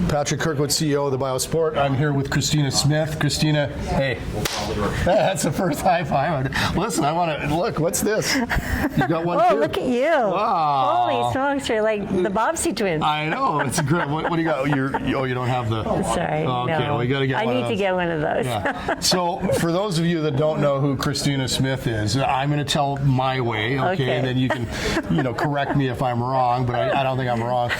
Patrick Kirkwood, CEO of the BioSport. I'm here with Christina Smith. Christina, hey. That's the first high five. Listen, I want to look. What's this? You got one too? Oh, look at you! Wow. Holy smokes, you're like the Bobsleigh twins. I know. It's great. What do you got? You don't have the. Sorry. Okay, no. well, you got to get one of those. I need to get one of those. Yeah. So, for those of you that don't know who Christina Smith is, I'm going to tell my way, okay? And then you can, correct me if I'm wrong, but I don't think I'm wrong.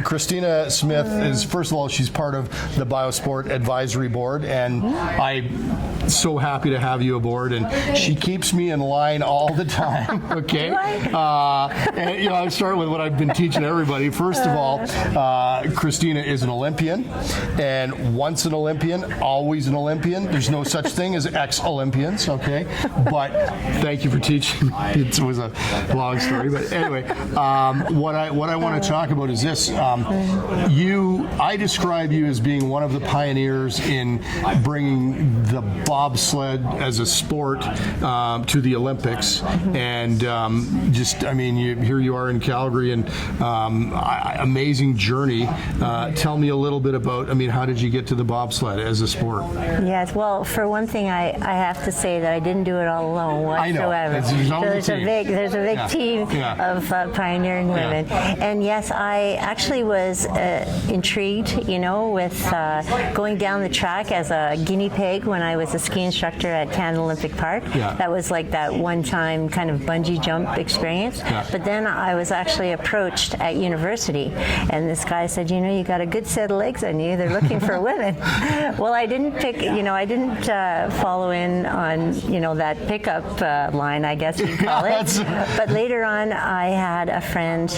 Christina Smith is, first of all, she's part of the BioSport Advisory Board, and I'm so happy to have you aboard. And she keeps me in line all the time, okay? And I start with what I've been teaching everybody. First of all, Christina is an Olympian, and once an Olympian, always an Olympian. There's no such thing as ex-Olympians, okay? But thank you for teaching me. It was a long story, but anyway, what I want to talk about is this. I describe you as being one of the pioneers in bringing the bobsled as a sport to the Olympics, and here you are in Calgary, and amazing journey. Tell me a little bit about, how did you get to the bobsled as a sport? Yes, well, for one thing, I have to say that I didn't do it all alone whatsoever. I know. There's a big team of pioneering women. And yes, I actually was intrigued, with going down the track as a guinea pig when I was a ski instructor at Canadian Olympic Park. That was like that one-time kind of bungee jump experience. But then I was actually approached at university, and this guy said, you got a good set of legs on you. They're looking for women. Well, I didn't I didn't follow in on, that pickup line, I guess you'd call it. But later on, I had a friend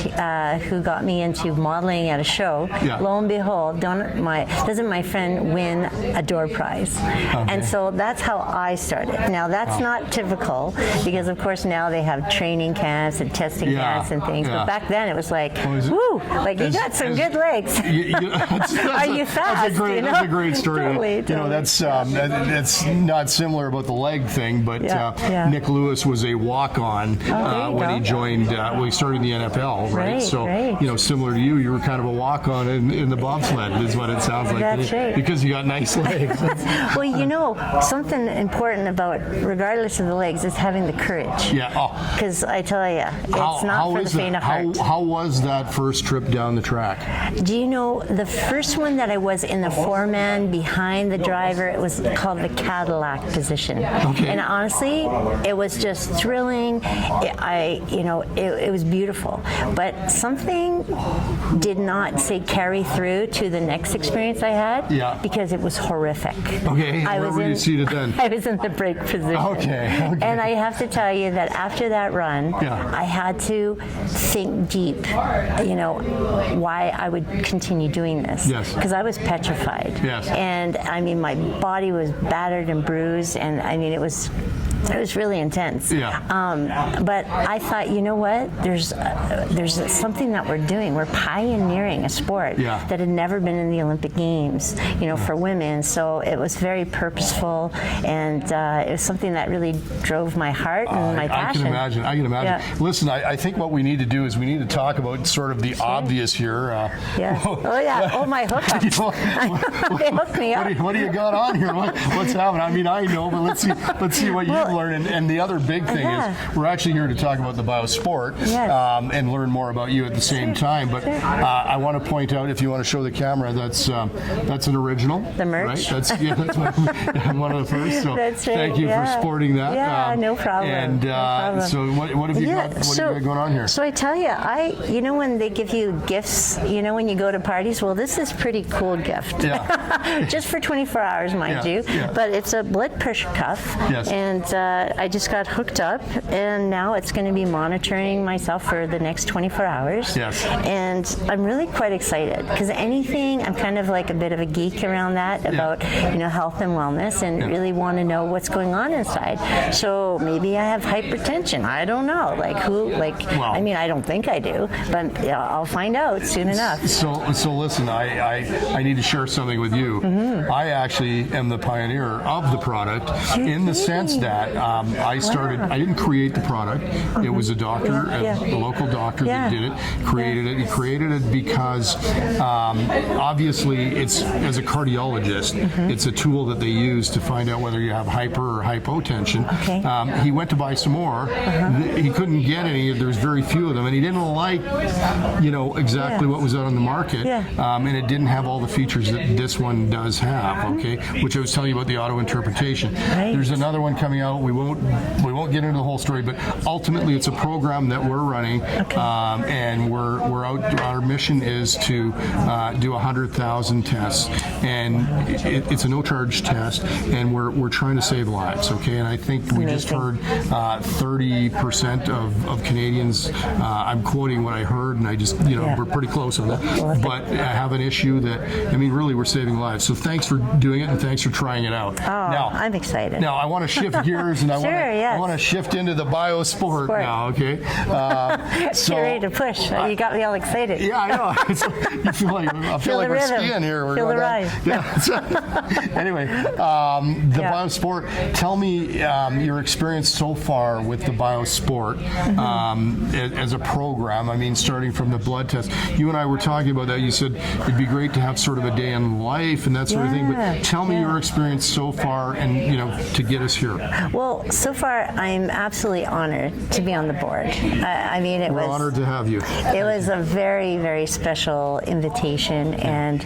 who got me into modeling at a show. Lo and behold, doesn't my friend win a door prize? And so that's how I started. Now, that's not typical, because of course now they have training camps and testing camps and things. But back then it was like, woo, like you got some good legs. Are you fast? That's a great story. Totally. That's not similar about the leg thing, but Nick Lewis was a walk-on when he joined. He started in the NFL, right? So similar to you, you were kind of a walk-on in the bobsled, is what it sounds like. That's right. Because you got nice legs. Well, something important about, regardless of the legs, is having the courage. Because I tell you, it's not for the faint of heart. How was that first trip down the track? Do you know, the first one that I was in the foreman behind the driver, it was called the Cadillac position. And honestly, it was just thrilling. It was beautiful. But something did not carry through to the next experience I had, because it was horrific. Where were you seated then? I was in the brake position. And I have to tell you that after that run, I had to think deep, why I would continue doing this. Because I was petrified. And my body was battered and bruised, and it was really intense. But I thought, you know what? There's something that we're doing. We're pioneering a sport that had never been in the Olympic Games, for women. So it was very purposeful, and it was something that really drove my heart and my passion. I can imagine. Listen, I think what we need to do is we need to talk about sort of the obvious here. Oh, my hookup. They hooked me up. What do you got on here? What's happening? I know, but let's see what you've learned. And the other big thing is we're actually here to talk about the BioSport and learn more about you at the same time. But I want to point out, if you want to show the camera, that's an original. The merch. Right? That's one of the first. So thank you for sporting that. Yeah, no problem. And so what have you got? What have you got going on here? So I tell you, when they give you gifts, when you go to parties, well, this is pretty cool gift. Just for 24 hours, mind you. But it's a blood pressure cuff. And I just got hooked up, and now it's going to be monitoring myself for the next 24 hours. And I'm really quite excited, because I'm kind of like a bit of a geek around that, about health and wellness, and really want to know what's going on inside. So maybe I have hypertension. I don't know. I don't think I do, but I'll find out soon enough. So listen, I need to share something with you. I actually am the pioneer of the product, in the sense that I started. I didn't create the product. It was a doctor, a local doctor that did it, created it. He created it because obviously it's, as a cardiologist, it's a tool that they use to find out whether you have hyper or hypotension. He went to buy some more. He couldn't get any. There's very few of them, and he didn't like, exactly what was out on the market, and it didn't have all the features that this one does have. Which I was telling you about the auto interpretation. There's another one coming out. We won't get into the whole story, but ultimately it's a program that we're running, and we're out. Our mission is to do 100,000 tests, and it's a no-charge test, and we're trying to save lives. And I think we just heard 30% of Canadians. I'm quoting what I heard, and I just we're pretty close on that. But I have an issue that really we're saving lives. So thanks for doing it, and thanks for trying it out. Now I'm excited. Now I want to shift gears, and I want to shift into the BioSport now. So you're ready to push. You got me all excited. Yeah, I know. I feel like we're skiing here. Feel the ride. Anyway, the BioSport. Tell me your experience so far with the BioSport as a program. Starting from the blood test. You and I were talking about that. You said it'd be great to have sort of a day in life and that sort of thing. But tell me your experience so far, and to get us here. Well, so far I'm absolutely honored to be on the board. We're honored to have you. It was a very, very special invitation, and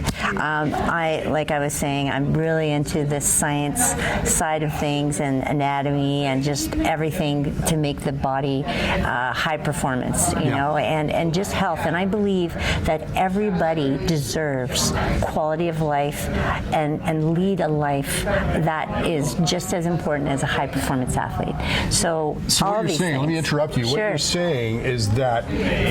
like I was saying, I'm really into the science side of things and anatomy and just everything to make the body high performance, and just health. And I believe that everybody deserves quality of life and lead a life that is just as important as a high performance athlete. So what you're saying, let me interrupt you. What you're saying is that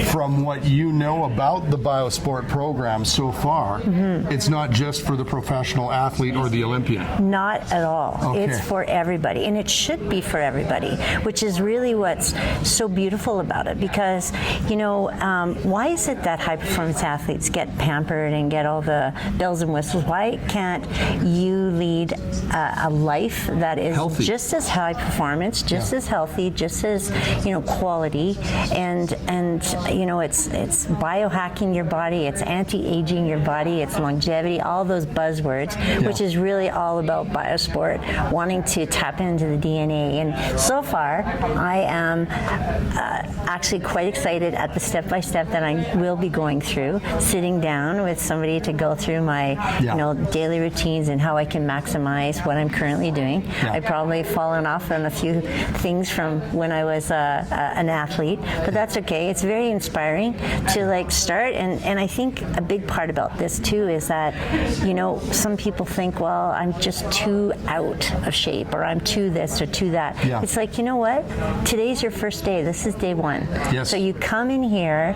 from what you know about the BioSport program so far, it's not just for the professional athlete or the Olympian. Not at all. It's for everybody, and it should be for everybody, which is really what's so beautiful about it. Because why is it that high performance athletes get pampered and get all the bells and whistles? Why can't you lead a life that is healthy, just as high performance, just as healthy, just as quality, and it's biohacking your body, it's anti-aging your body, it's longevity, all those buzzwords, which is really all about BioSport, wanting to tap into the DNA. And so far, I am actually quite excited at the step-by-step that I will be going through, sitting down with somebody to go through my daily routines and how I can maximize what I'm currently doing. I've probably fallen off on a few things from when I was an athlete, but that's okay. It's very inspiring to start, and I think a big part about this too is that some people think, well, I'm just too out of shape, or I'm too this or too that. It's like, you know what? Today's your first day. This is day one. So you come in here,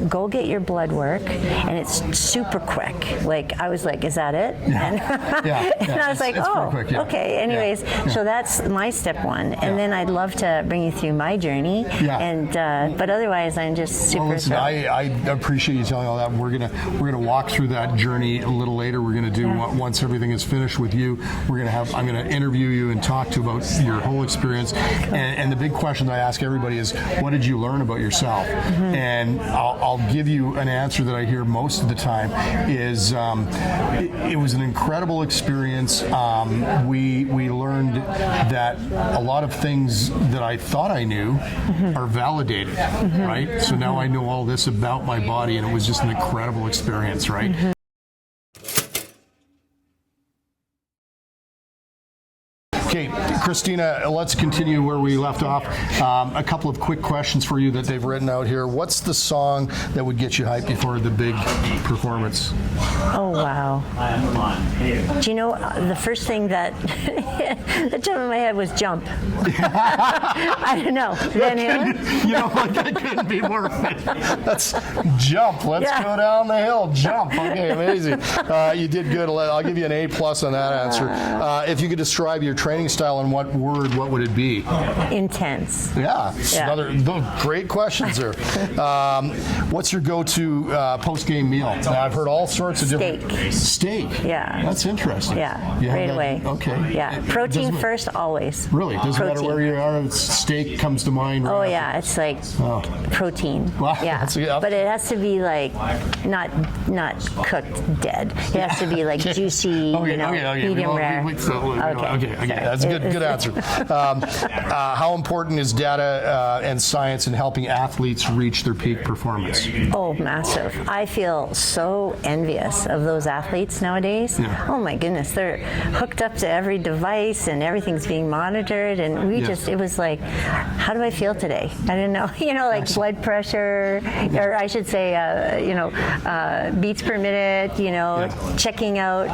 go get your blood work, and it's super quick. I was like, is that it? And I was like, oh, quick, okay. Anyways, so that's my step one, and then I'd love to bring you through my journey. And but otherwise, I'm just super. Well, listen, I appreciate you telling all that. We're gonna walk through that journey a little later. We're gonna do once everything is finished with you. I'm gonna interview you and talk to you about your whole experience. And the big question that I ask everybody is, what did you learn about yourself? And I'll give you an answer that I hear most of the time is it was an incredible experience. We learned that a lot of things that I thought I knew are validated, right? So now I know all this about my body, and it was just an incredible experience, right? Okay, Christina, let's continue where we left off. A couple of quick questions for you that they've written out here. What's the song that would get you hyped before the big performance? Oh, wow. Do you know, the first thing that jumped in my head was Jump. I don't know. That couldn't be more fit. That's Jump. Let's go down the hill. Jump. Okay, amazing. You did good. I'll give you an A+ on that answer. If you could describe your training style in what would it be? Intense. Yeah, great questions there. What's your go-to post-game meal? Now, I've heard all sorts of different... Steak? Yeah. That's interesting. Yeah, right away. Okay. Yeah, protein first, always. Really? Doesn't matter where you are, steak comes to mind? Oh, yeah, it's like protein. Wow. Yeah, but it has to be like not cooked dead. It has to be like juicy, medium rare. Okay, that's a good answer. How important is data and science in helping athletes reach their peak performance? Oh, massive. I feel so envious of those athletes nowadays. Yeah. Oh my goodness, they're hooked up to every device and everything's being monitored, and it was like, how do I feel today? I didn't know, like blood pressure, or I should say, beats per minute, checking out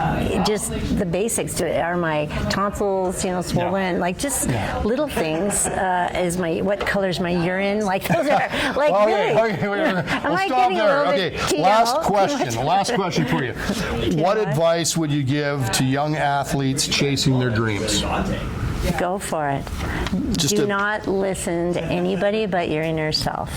just the basics to it. Are my tonsils, swollen? Like just little things. What color's my urine? Like those are like really. Am I stop getting there. a little bit TMO? Last question for you. What advice would you give to young athletes chasing their dreams? Go for it. Do not listen to anybody but your inner self.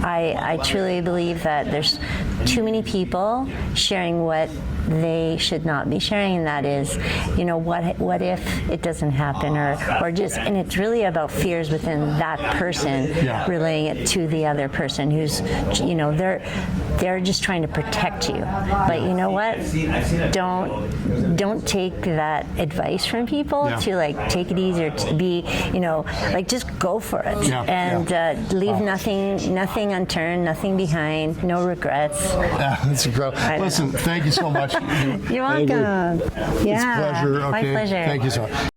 I truly believe that there's too many people sharing what they should not be sharing, and that is, what if it doesn't happen, or just, and it's really about fears within that person relaying it to the other person who's, they're just trying to protect you. But you know what? Don't take that advice from people to like take it easy or to be, just go for it and leave nothing unturned, nothing behind, no regrets. That's great. Listen, thank you so much. You're welcome. It's a pleasure. Okay. My pleasure. Thank you so much.